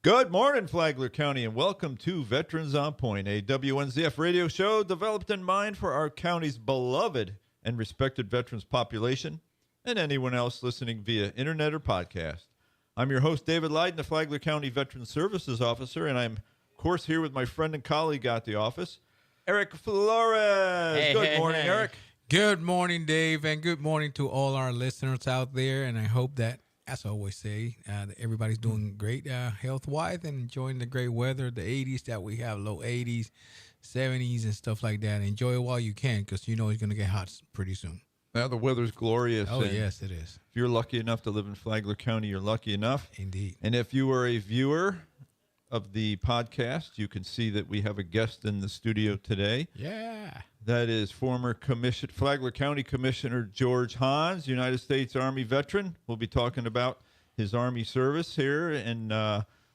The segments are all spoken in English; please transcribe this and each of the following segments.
Good morning, Flagler County, and welcome to Veterans on Point, a WNZF radio show developed in mind for our county's beloved and respected veterans population and anyone else listening via internet or podcast. I'm your host, David Lyden, the Flagler County Veterans Services Officer, and I'm, of course, here with my friend and colleague at the office, Eric Flores. Good morning, Eric. Good morning, Dave, and good morning to all our listeners out there, and I hope that, as I always say, that everybody's doing great health-wise and enjoying the great weather, the 80s that we have, low 80s, 70s, and stuff like that. Enjoy it while you can because you know it's going to get hot pretty soon. Now, the weather's glorious. Oh, yes, it is. If you're lucky enough to live in Flagler County, you're lucky enough. Indeed. And if you are a viewer of the podcast, you can see that we have a guest in the studio today. Yeah. That is former Flagler County Commissioner George Hans, United States Army veteran. We'll be talking about his Army service here in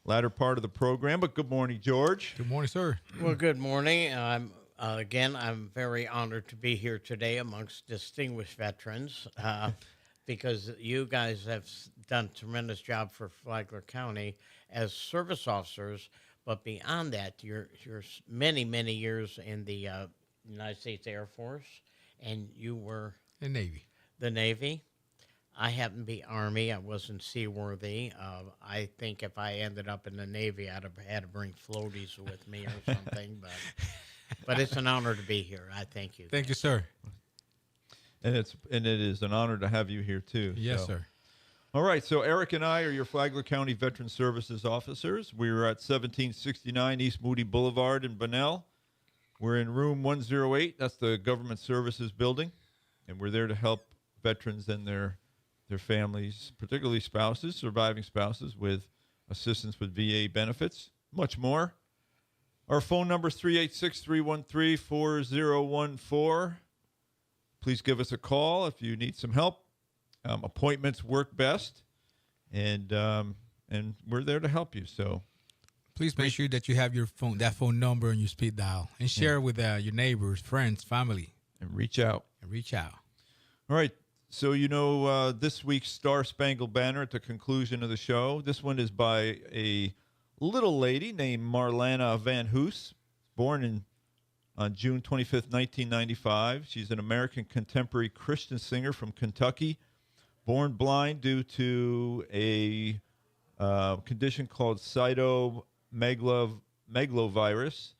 latter part of the program. But good morning, George. Good morning, sir. Well, good morning. I'm very honored to be here today amongst distinguished veterans because you guys have done a tremendous job for Flagler County as service officers. But beyond that, you're many, many years in the United States Air Force, and you were The Navy. The Navy. I happen to be Army. I wasn't seaworthy. I think if I ended up in the Navy, I'd have had to bring floaties with me or something. But it's an honor to be here. I thank you. Thank you, sir. And it is an honor to have you here too. Yes, sir. All right, so Eric and I are your Flagler County Veteran Services officers. We're at 1769 East Moody Boulevard in Bunnell. We're in room 108. That's the Government Services Building, and we're there to help veterans and their families, particularly spouses, surviving spouses, with assistance with VA benefits, much more. Our phone number is 386-313-4014. Please give us a call if you need some help. Appointments work best, and we're there to help you. So please make sure that you have that phone number on your speed dial, and share it with your neighbors, friends, family. And reach out. All right. So, this week's Star Spangled Banner at the conclusion of the show. This one is by a little lady named Marlana Van Hoos, born on June 25th, 1995. She's an American contemporary Christian singer from Kentucky, born blind due to a condition called cytomegalovirus,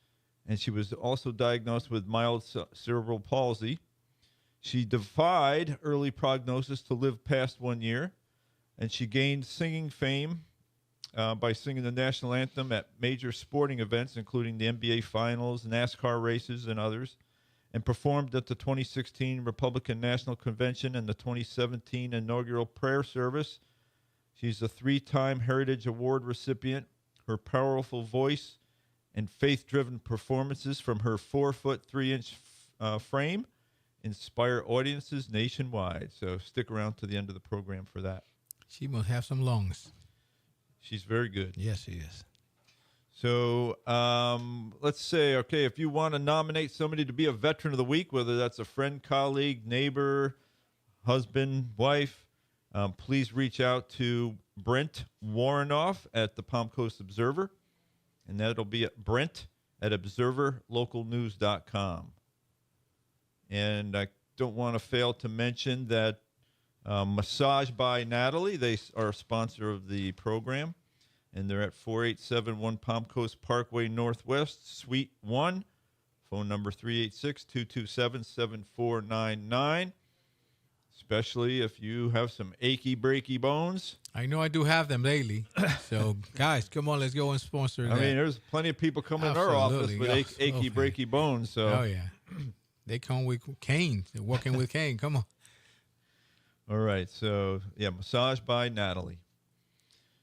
and she was also diagnosed with mild cerebral palsy. She defied early prognosis to live past 1 year, and she gained singing fame by singing the national anthem at major sporting events, including the NBA Finals, NASCAR races, and others, and performed at the 2016 Republican National Convention and the 2017 inaugural prayer service. She's a 3-time Heritage Award recipient. Her powerful voice and faith-driven performances from her 4-foot 3-inch frame inspire audiences nationwide. So stick around to the end of the program for that. She must have some lungs. She's very good. Yes, she is. So let's say, okay, if you want to nominate somebody to be a Veteran of the Week, whether that's a friend, colleague, neighbor, husband, wife, please reach out to Brent Warrenoff at the Palm Coast Observer, and that'll be at brent@observerlocalnews.com. And I don't want to fail to mention that Massage by Natalie, they are a sponsor of the program, and they're at 4871 Palm Coast Parkway Northwest, Suite 1, phone number 386-227-7499, especially if you have some achy, breaky bones. I know I do have them lately. So, guys, come on, let's go and sponsor that. I mean, there's plenty of people coming in our office with achy, breaky bones. So. Oh, yeah. They come with cane. They're working with cane. Come on. All right. So, yeah, Massage by Natalie.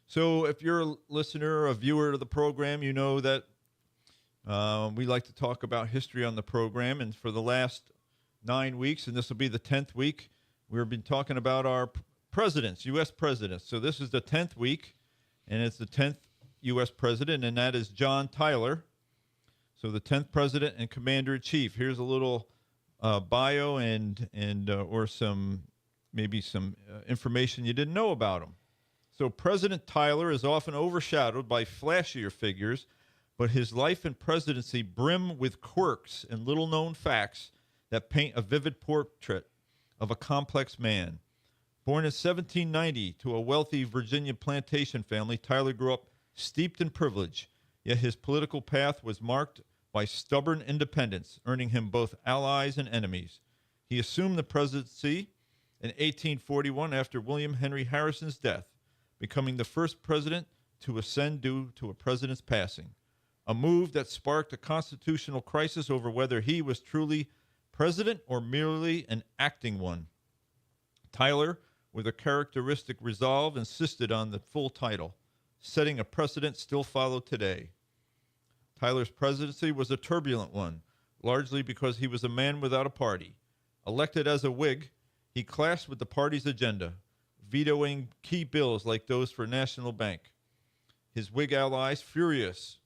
So if you're a listener or a viewer of the program, you know that we like to talk about history on the program. And for the last 9 weeks, and this will be the 10th week, we've been talking about our presidents, U.S. presidents. So this is the 10th week, and it's the 10th U.S. president, and that is John Tyler. So the 10th president and commander-in-chief. Here's a little bio and or some information you didn't know about him. So President Tyler is often overshadowed by flashier figures, but his life and presidency brim with quirks and little-known facts that paint a vivid portrait of a complex man. Born in 1790 to a wealthy Virginia plantation family, Tyler grew up steeped in privilege, yet his political path was marked by stubborn independence, earning him both allies and enemies. He assumed the presidency in 1841 after William Henry Harrison's death, becoming the first president to ascend due to a president's passing, a move that sparked a constitutional crisis over whether he was truly president or merely an acting one. Tyler, with a characteristic resolve, insisted on the full title, setting a precedent still followed today. Tyler's presidency was a turbulent one, largely because he was a man without a party. Elected as a Whig, he clashed with the party's agenda, vetoing key bills like those for National Bank. His Whig allies, furious,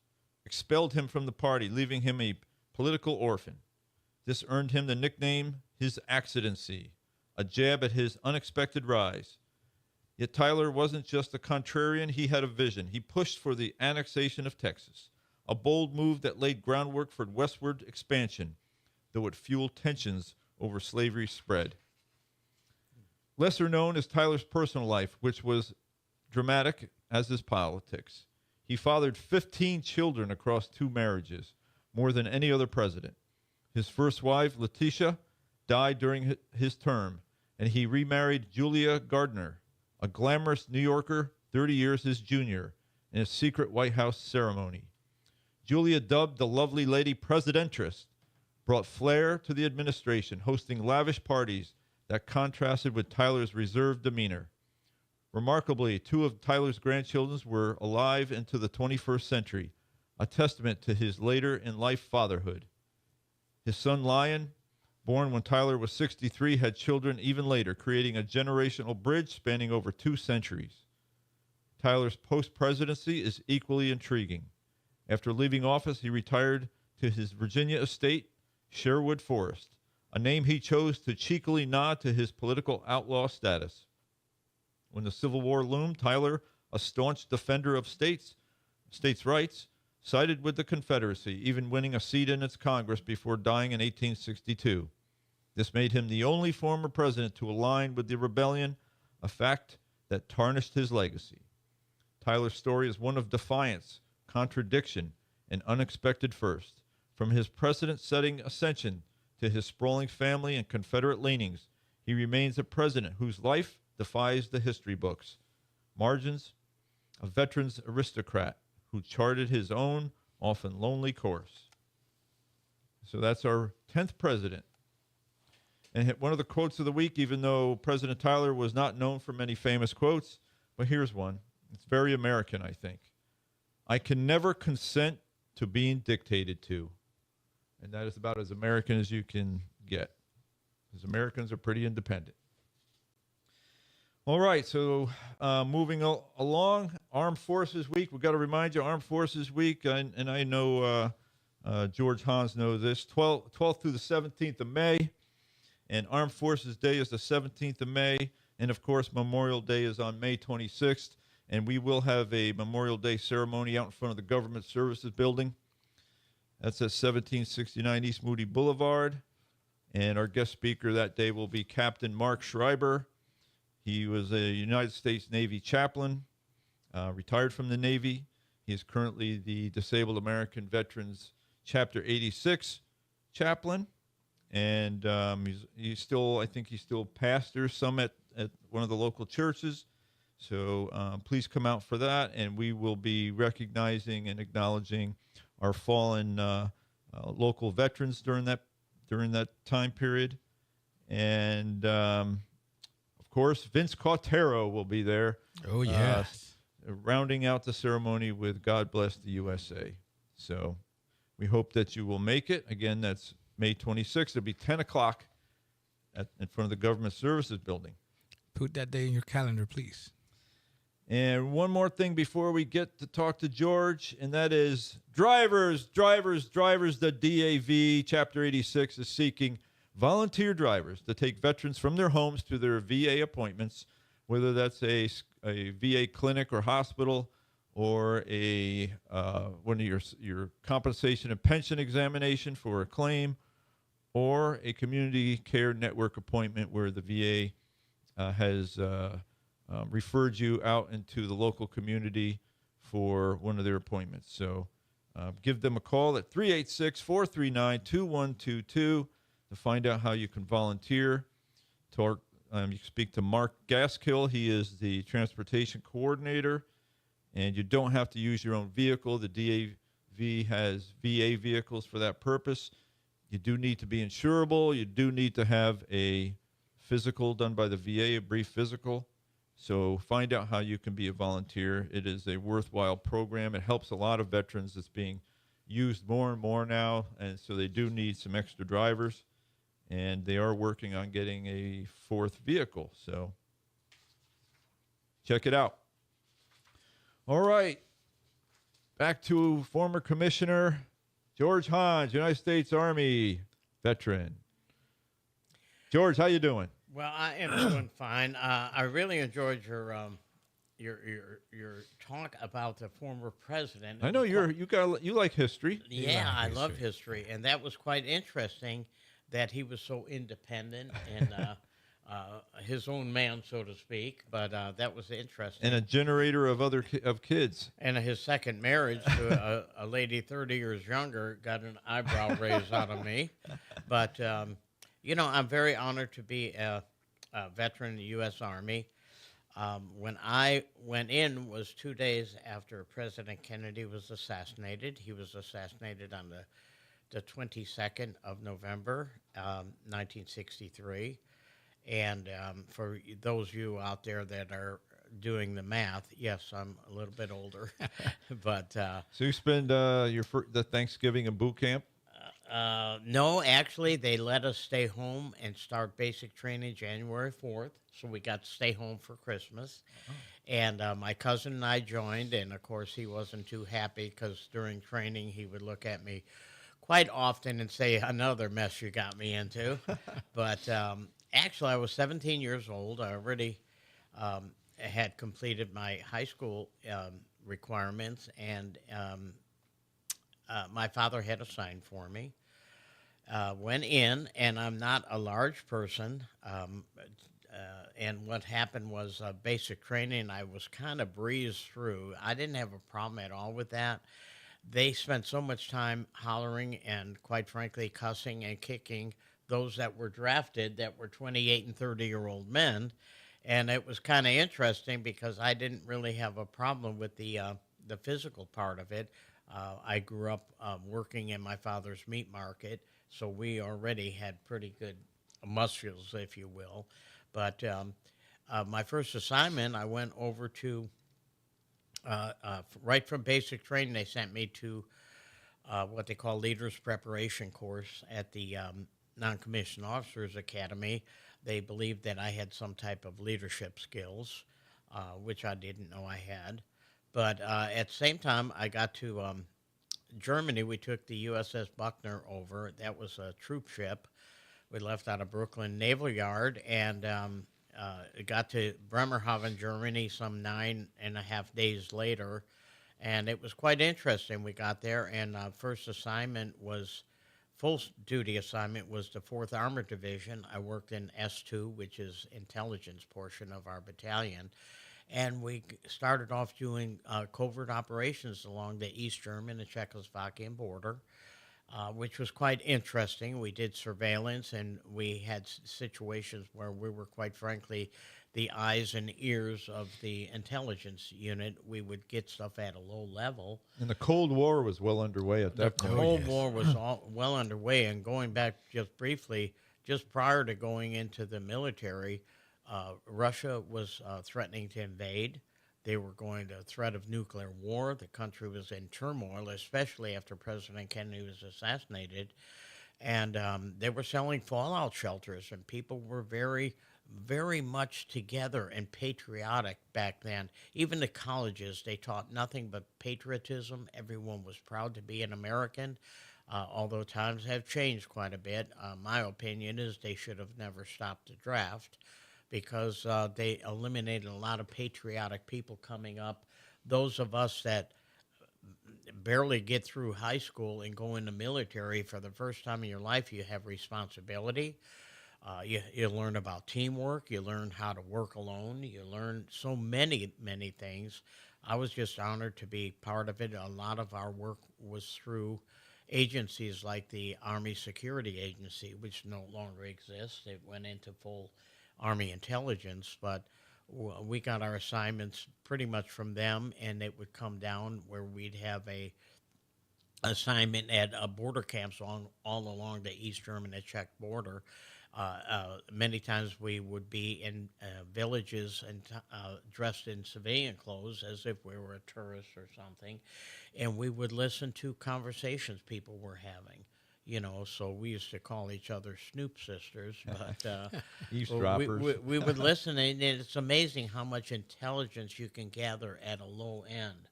expelled him from the party, leaving him a political orphan. This earned him the nickname His Accidency, a jab at his unexpected rise. Yet Tyler wasn't just a contrarian, he had a vision. He pushed for the annexation of Texas, a bold move that laid groundwork for westward expansion, though it fueled tensions over slavery's spread. Lesser known is Tyler's personal life, which was dramatic as his politics. He fathered 15 children across 2 marriages, more than any other president. His first wife, Letitia, died during his term, and he remarried Julia Gardner, a glamorous New Yorker 30 years his junior, in a secret White House ceremony. Julia, dubbed the lovely lady presidentress, brought flair to the administration, hosting lavish parties that contrasted with Tyler's reserved demeanor. Remarkably, 2 of Tyler's grandchildren were alive into the 21st century, a testament to his later-in-life fatherhood. His son, Lyon, born when Tyler was 63, had children even later, creating a generational bridge spanning over 2 centuries. Tyler's post-presidency is equally intriguing. After leaving office, he retired to his Virginia estate, Sherwood Forest, a name he chose to cheekily nod to his political outlaw status. When the Civil War loomed, Tyler, a staunch defender of states' rights, sided with the Confederacy, even winning a seat in its Congress before dying in 1862. This made him the only former president to align with the rebellion, a fact that tarnished his legacy. Tyler's story is one of defiance, contradiction, and unexpected first. From his precedent-setting ascension to his sprawling family and Confederate leanings, he remains a president whose life defies the history books. Margins, a veteran's aristocrat who charted his own, often lonely course. So that's our 10th president. And one of the quotes of the week, even though President Tyler was not known for many famous quotes, but here's one. It's very American, I think. I can never consent to being dictated to. And that is about as American as you can get, because Americans are pretty independent. All right, so moving along, Armed Forces Week. We've got to remind you, Armed Forces Week, and I know George Hans knows this, 12th through the 17th of May, and Armed Forces Day is the 17th of May, and of course Memorial Day is on May 26th, and we will have a Memorial Day ceremony out in front of the Government Services Building. That's at 1769 East Moody Boulevard, and our guest speaker that day will be Captain Mark Schreiber. He was a United States Navy chaplain, retired from the Navy. He is currently the Disabled American Veterans Chapter 86 chaplain, and he's still, I think he still pastors some at one of the local churches. So please come out for that, and we will be recognizing and acknowledging our fallen local veterans during that time period. And of course, Vince Cautero will be there. Oh, yes. Rounding out the ceremony with God Bless the USA. So we hope that you will make it. Again, that's May 26th. It'll be 10 o'clock in front of the Government Services Building. Put that day in your calendar, please. And one more thing before we get to talk to George, and that is drivers. The DAV, Chapter 86, is seeking volunteer drivers to take veterans from their homes to their VA appointments, whether that's a a VA clinic or hospital, or one of your compensation and pension examination for a claim, or a community care network appointment where the VA has referred you out into the local community for one of their appointments. So give them a call at 386-439-2122 to find out how you can volunteer. You can speak to Mark Gaskill. He is the transportation coordinator, and you don't have to use your own vehicle. The DAV has VA vehicles for that purpose. You do need to be insurable. You do need to have a physical done by the VA, a brief physical. So find out how you can be a volunteer. It is a worthwhile program. It helps a lot of veterans. It's being used more and more now, and so they do need some extra drivers, and they are working on getting a fourth vehicle. So check it out. All right. Back to former Commissioner George Hans, United States Army veteran. George, how you doing? Well, I am doing fine. I really enjoyed your talk about the former president. I know you like history. Yeah, I love history, and that was quite interesting that he was so independent and his own man, so to speak. But that was interesting. And a generator of kids. And his second marriage to a lady 30 years younger got an eyebrow raise out of me. But I'm very honored to be a veteran in the U.S. Army. When I went in was 2 days after President Kennedy was assassinated. He was assassinated on the 22nd of November, 1963. And for those of you out there that are doing the math, yes, I'm a little bit older. But so you spend the Thanksgiving in boot camp? No, actually, they let us stay home and start basic training January 4th. So we got to stay home for Christmas. Oh. And my cousin and I joined, and of course, he wasn't too happy because during training, he would look at me quite often and say, another mess you got me into. But actually, I was 17 years old. I already had completed my high school requirements, and my father had a sign for me. Went in, and I'm not a large person. And what happened was basic training, I was kind of breezed through. I didn't have a problem at all with that. They spent so much time hollering and, quite frankly, cussing and kicking those that were drafted that were 28 and 30-year-old men. And it was kind of interesting because I didn't really have a problem with the physical part of it. I grew up working in my father's meat market, so we already had pretty good muscles, if you will. But my first assignment, I went over to, right from basic training, they sent me to what they call Leaders Preparation course at the Non-Commissioned Officers Academy. They believed that I had some type of leadership skills, which I didn't know I had. But at the same time, I got to Germany. We took the USS Buckner over. That was a troop ship. We left out of Brooklyn Naval Yard and got to Bremerhaven, Germany, some 9.5 days later. And it was quite interesting. We got there, and first assignment was, full duty assignment was the 4th Armored Division. I worked in S2, which is intelligence portion of our battalion. And we started off doing covert operations along the East German and Czechoslovakian border, which was quite interesting. We did surveillance, and we had situations where we were, quite frankly, the eyes and ears of the intelligence unit. We would get stuff at a low level. And the Cold War was well underway at that point. The Cold War was well underway. And going back just briefly, just prior to going into the military, Russia was threatening to invade. They were going to threat of nuclear war. The country was in turmoil, especially after President Kennedy was assassinated. And they were selling fallout shelters, and people were very, very much together and patriotic back then. Even the colleges, they taught nothing but patriotism. Everyone was proud to be an American, although times have changed quite a bit. My opinion is they should have never stopped the draft. because they eliminated a lot of patriotic people coming up. Those of us that barely get through high school and go in the military for the first time in your life, you have responsibility. You learn about teamwork. You learn how to work alone. You learn so many things. I was just honored to be part of it. A lot of our work was through agencies like the Army Security Agency, which no longer exists. It went into full Army intelligence, but we got our assignments pretty much from them, and it would come down where we'd have a assignment at border camps all along the East German and Czech border. Many times we would be in villages and dressed in civilian clothes as if we were a tourist or something, and we would listen to conversations people were having. So we used to call each other Snoop sisters, but Eavesdroppers. we would listen, and it's amazing how much intelligence you can gather at a low end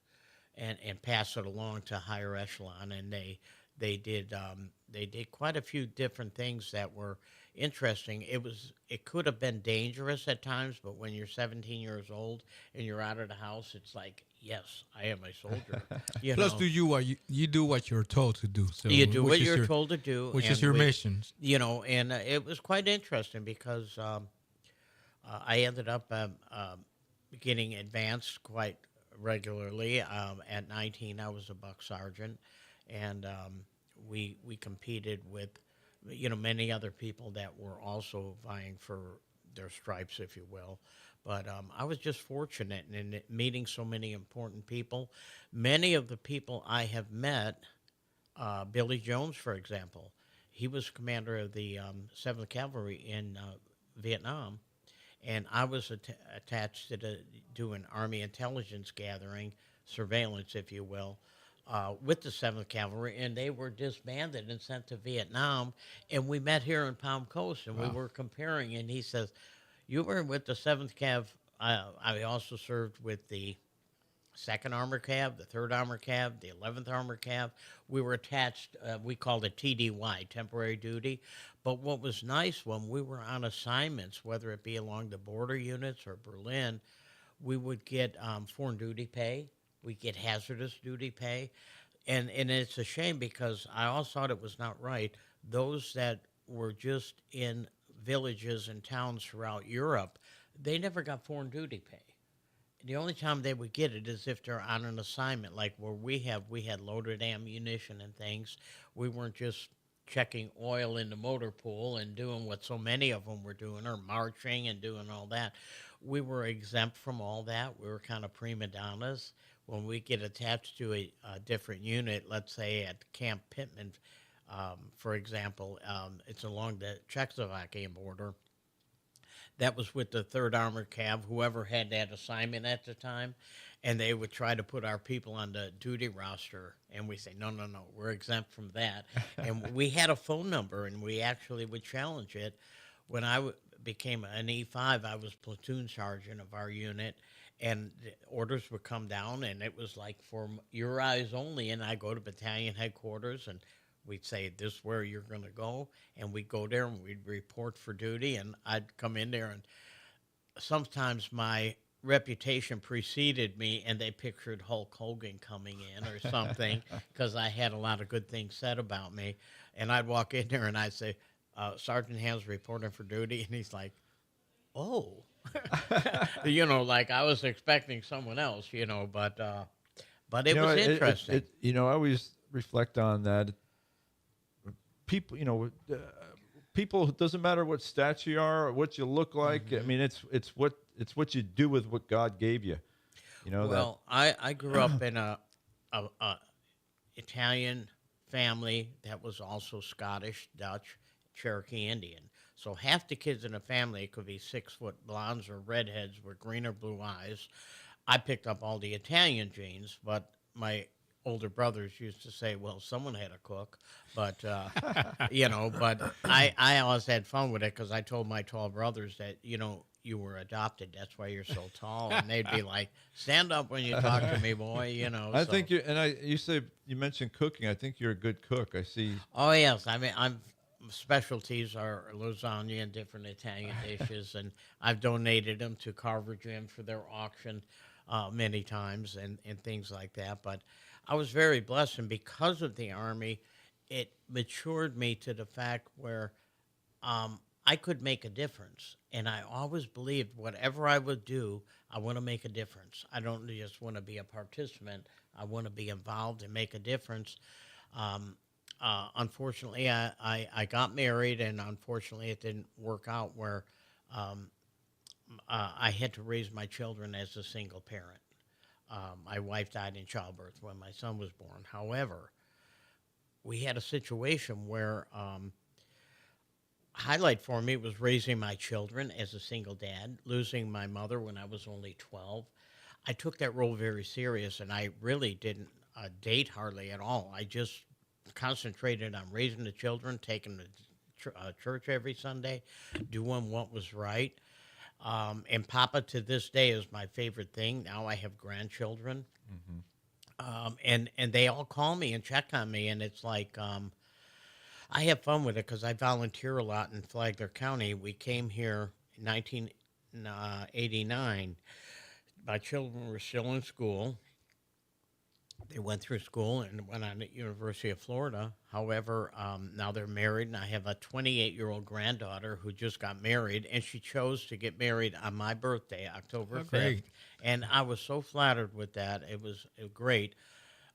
and pass it along to higher echelon. And they did quite a few different things that were interesting. It could have been dangerous at times, but when you're 17 years old and you're out of the house, it's like, yes, I am a soldier. Plus, you do what you're told to do. So you do what you're told to do, which is your mission. And it was quite interesting because I ended up getting advanced quite regularly. At 19, I was a buck sergeant, and we competed with many other people that were also vying for their stripes, if you will. But I was just fortunate in meeting so many important people. Many of the people I have met, Billy Jones, for example, he was commander of the 7th Cavalry in Vietnam, and I was attached to do an Army intelligence gathering, surveillance, if you will, with the 7th Cavalry, and they were disbanded and sent to Vietnam, and we met here in Palm Coast, and we were comparing, and he says, you were with the 7th Cav. I also served with the 2nd Armored Cav, the 3rd Armored Cav, the 11th Armored Cav. We were attached, we called it TDY, temporary duty. But what was nice when we were on assignments, whether it be along the border units or Berlin, we would get foreign duty pay. We'd get hazardous duty pay. And it's a shame because I always thought it was not right. Those that were just in villages and towns throughout Europe, they never got foreign duty pay. The only time they would get it is if they're on an assignment, like where we had loaded ammunition and things. We weren't just checking oil in the motor pool and doing what so many of them were doing, or marching and doing all that. We were exempt from all that. We were kind of prima donnas. When we get attached to a different unit, let's say at Camp Pittman, for example, it's along the Czechoslovakian border. That was with the 3rd Armored Cav, whoever had that assignment at the time, and they would try to put our people on the duty roster, and we say, no, we're exempt from that. And we had a phone number, and we actually would challenge it. When I became an E5, I was platoon sergeant of our unit, and the orders would come down, and it was like for your eyes only, and I go to battalion headquarters, and we'd say, this is where you're going to go, and we'd go there, and we'd report for duty, and I'd come in there, and sometimes my reputation preceded me, and they pictured Hulk Hogan coming in or something, because I had a lot of good things said about me, and I'd walk in there, and I'd say, Sergeant Ham's reporting for duty, and he's like, oh. Like I was expecting someone else, but it was interesting. I always reflect on that. People, people, it doesn't matter what stats you are or what you look like. Mm-hmm. I mean, it's what you do with what God gave you. Well, I grew up in a Italian family that was also Scottish, Dutch, Cherokee Indian. So half the kids in the family could be 6-foot blondes or redheads with green or blue eyes. I picked up all the Italian genes, but my older brothers used to say, well, someone had to cook. But, but I always had fun with it because I told my tall brothers that, you were adopted. That's why you're so tall. And they'd be like, stand up when you talk to me, boy, I think you mentioned cooking. I think you're a good cook. I see. Oh, yes. I mean, specialties are lasagna and different Italian dishes, and I've donated them to Carver Gym for their auction many times and things like that. But I was very blessed, and because of the Army, it matured me to the fact where I could make a difference. And I always believed whatever I would do, I want to make a difference. I don't just want to be a participant. I want to be involved and make a difference. Unfortunately, I got married, and unfortunately, it didn't work out where I had to raise my children as a single parent. My wife died in childbirth when my son was born. However, we had a situation where highlight for me was raising my children as a single dad, losing my mother when I was only 12. I took that role very serious, and I really didn't date hardly at all. I just concentrated on raising the children, taking them to church every Sunday, doing what was right. And Papa to this day is my favorite thing. Now I have grandchildren. And they all call me and check on me, and it's like I have fun with it because I volunteer a lot in Flagler County. We came here in 1989. My children were still in school. They went through school and went on at University of Florida. However, now they're married, and I have a 28-year-old granddaughter who just got married, and she chose to get married on my birthday, October 5th. Great. And I was so flattered with that. It was great.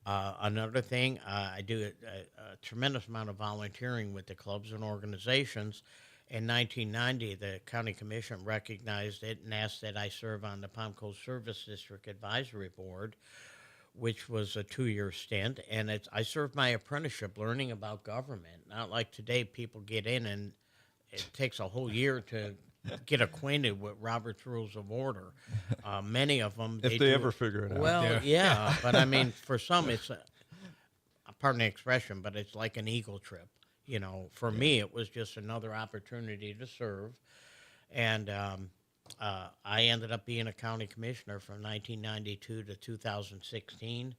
Another thing, I do a tremendous amount of volunteering with the clubs and organizations. In 1990, the county commission recognized it and asked that I serve on the Palm Coast Service District Advisory Board, which was a 2-year stint. And I served my apprenticeship learning about government. Not like today, people get in and it takes a whole year to get acquainted with Robert's Rules of Order. Many of them, If they ever figure it out. well, yeah, but I mean, for some, it's pardon the expression, but it's like an eagle trip. You know, for me, it was just another opportunity to serve, and I ended up being a county commissioner from 1992 to 2016.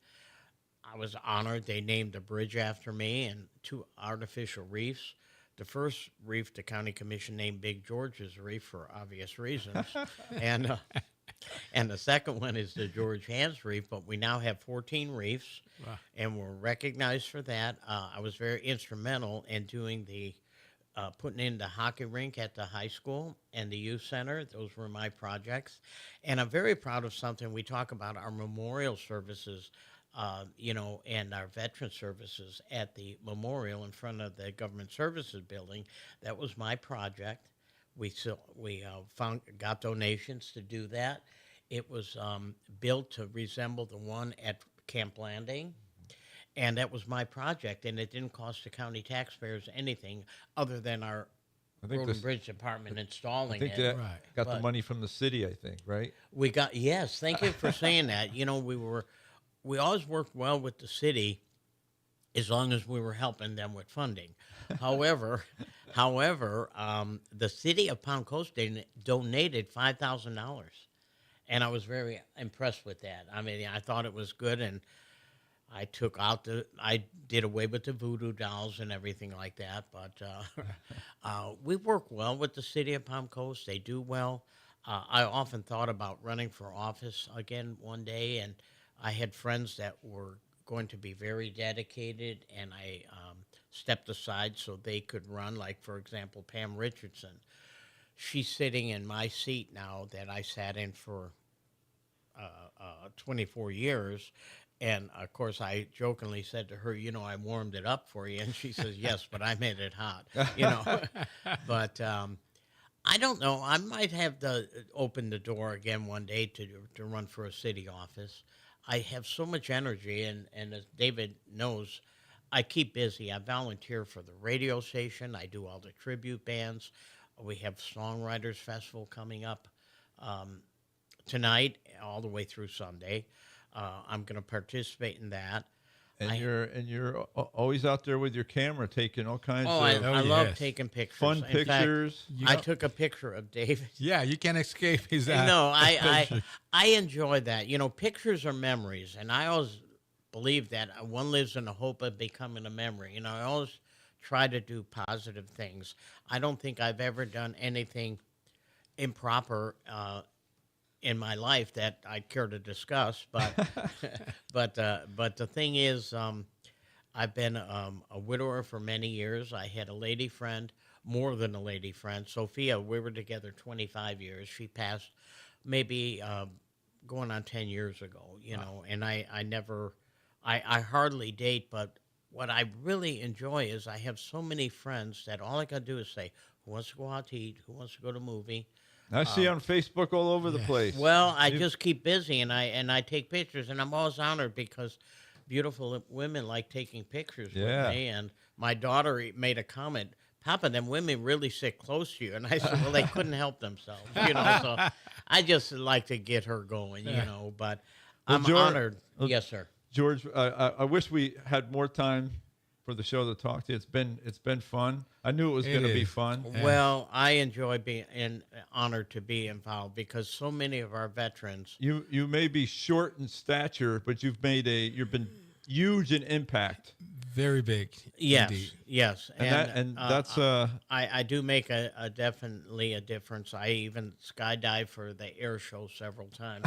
I was honored. They named a bridge after me and 2 artificial reefs. The first reef the county commission named Big George's Reef for obvious reasons, and the second one is the George Hans Reef. But we now have 14 reefs, and we're recognized for that. I was very instrumental in doing the putting in the hockey rink at the high school and the youth center. Those were my projects, and I'm very proud of something we talk about, our memorial services. And our veteran services at the memorial in front of the government services building. That was my project. We got donations to do that. It was built to resemble the one at Camp Landing, and that was my project. And it didn't cost the county taxpayers anything other than our Road and Bridge Department installing it. That got the money from the city, I think, right? We got, yes. Thank you for saying that. You know, we always worked well with the city as long as we were helping them with funding. However, the city of Palm Coast donated $5,000, and I was very impressed with that. I mean, I thought it was good, and I did away with the voodoo dolls and everything like that. But we work well with the city of Palm Coast. They do well. I often thought about running for office again one day, and I had friends that were going to be very dedicated, and I stepped aside so they could run. Like, for example, Pam Richardson. She's sitting in my seat now that I sat in for 24 years. And, of course, I jokingly said to her, you know, I warmed it up for you. And she says, yes, but I made it hot, you know. But I don't know. I might have to open the door again one day to run for a city office. I have so much energy, and as David knows, I keep busy. I volunteer for the radio station. I do all the tribute bands. We have Songwriters Festival coming up tonight all the way through Sunday. I'm going to participate in that. And you're always out there with your camera taking all kinds of I love taking pictures. Fun In pictures. Fact, I took a picture of David. Yeah, you can't escape his No, I enjoy that. You know, pictures are memories, and I always believe that one lives in the hope of becoming a memory. You know, I always try to do positive things. I don't think I've ever done anything improper in my life that I care to discuss, but but the thing is, I've been a widower for many years. I had a lady friend, more than a lady friend, Sophia. We were together 25 years. She passed maybe going on 10 years ago, you know, and I hardly date, but what I really enjoy is I have so many friends that all I got to do is say, who wants to go out to eat? Who wants to go to a movie? I see you on Facebook all over the place. Well, I just keep busy, and I take pictures, and I'm always honored because beautiful women like taking pictures with me. And my daughter made a comment, Papa, them women really sit close to you. And I said, well, they couldn't help themselves, you know. So I just like to get her going, you know. But I'm honored. Yes, sir. George, I wish we had more time for the show to talk to you. It's been fun. I knew it was going to be fun. Well, I enjoy being honored to be involved because so many of our veterans. You may be short in stature, but you've been huge in impact. Very big. Yes, indeed. yes, and that's I do make a definitely a difference. I even skydived for the air show several times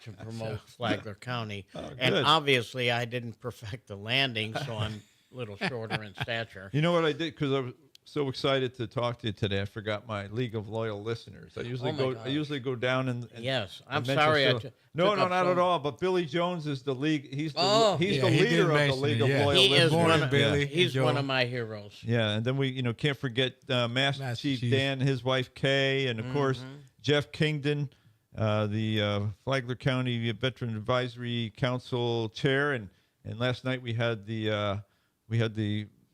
to promote Flagler County, and obviously I didn't perfect the landing, so I'm a little shorter in stature. You know what I did, because I was so excited to talk to you today. I forgot my League of Loyal Listeners. I usually go down and yes. I'm sorry. No, not at all. But Billy Jones is the league. He's the leader of the League of Loyal Listeners. He's one of my heroes. Yeah, and then we can't forget Master Chief Dan, his wife Kay, and of course Jeff Kingdon, the Flagler County Veteran Advisory Council chair, and last night we had the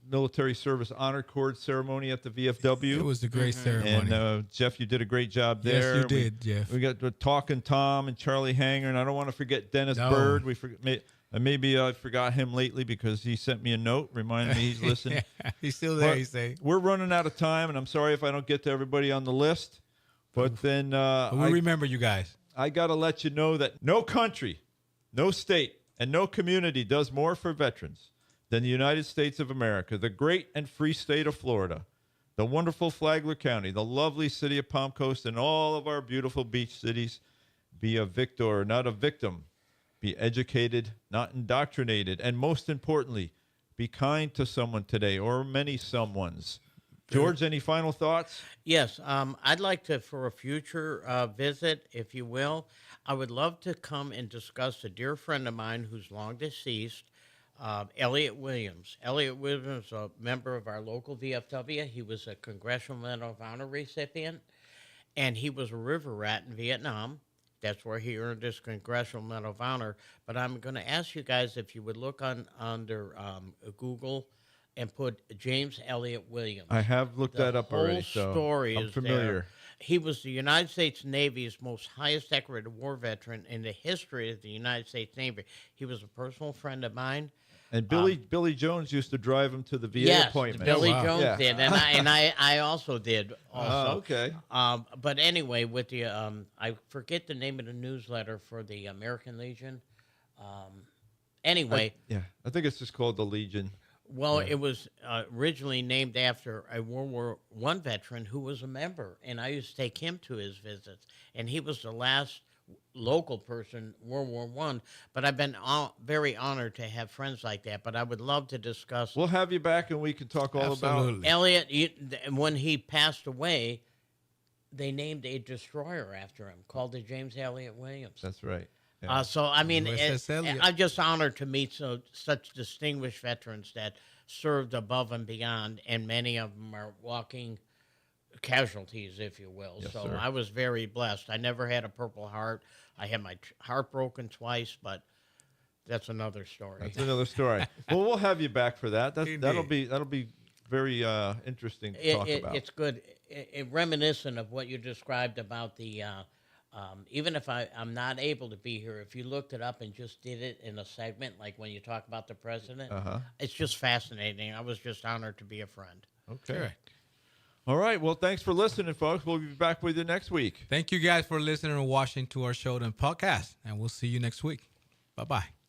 Military Service Honor Cord ceremony at the VFW. It was a great ceremony. And Jeff, you did a great job there. Yes, you did, Jeff. We got Talking Tom and Charlie Hanger, and I don't want to forget Dennis Bird. Maybe I forgot him lately because he sent me a note reminding me he's listening. He's still there, he say. We're running out of time, and I'm sorry if I don't get to everybody on the list. But then we remember you guys. I got to let you know that no country, no state, and no community does more for veterans than the United States of America, the great and free state of Florida, the wonderful Flagler County, the lovely city of Palm Coast, and all of our beautiful beach cities. Be a victor, not a victim. Be educated, not indoctrinated. And most importantly, be kind to someone today, or many someones. George, any final thoughts? Yes. I'd like to, for a future visit, if you will, I would love to come and discuss a dear friend of mine who's long deceased, Elliot Williams. Elliot Williams is a member of our local VFW. He was a Congressional Medal of Honor recipient, and he was a river rat in Vietnam. That's where he earned his Congressional Medal of Honor. But I'm going to ask you guys if you would look under Google and put James Elliot Williams. I have looked that up already, so story I'm is familiar. There. He was the United States Navy's most highest decorated war veteran in the history of the United States Navy. He was a personal friend of mine. And Billy Jones used to drive him to the VA appointment. Billy Jones did, and I also did. Also, okay. But anyway, with the I forget the name of the newsletter for the American Legion. Anyway, I think it's just called the Legion. Well, it was originally named after a World War I veteran who was a member, and I used to take him to his visits, and he was the last local person, World War I. But I've been very honored to have friends like that, but I would love to discuss. We'll have you back, and we can talk all about Elliot. When he passed away, they named a destroyer after him called the James Elliot Williams. That's right. So, I mean, I'm just honored to meet such distinguished veterans that served above and beyond, and many of them are walking casualties, if you will. Yes, so sir. I was very blessed. I never had a Purple Heart. I had my heart broken twice, but that's another story. That's another story. Well, we'll have you back for that. That'll be very interesting to talk about. It's good. Reminiscent of what you described about the... even if I'm not able to be here, if you looked it up and just did it in a segment, like when you talk about the president, it's just fascinating. I was just honored to be a friend. Okay. Right. All right. Well, thanks for listening, folks. We'll be back with you next week. Thank you guys for listening and watching to our show and podcast, and we'll see you next week. Bye-bye.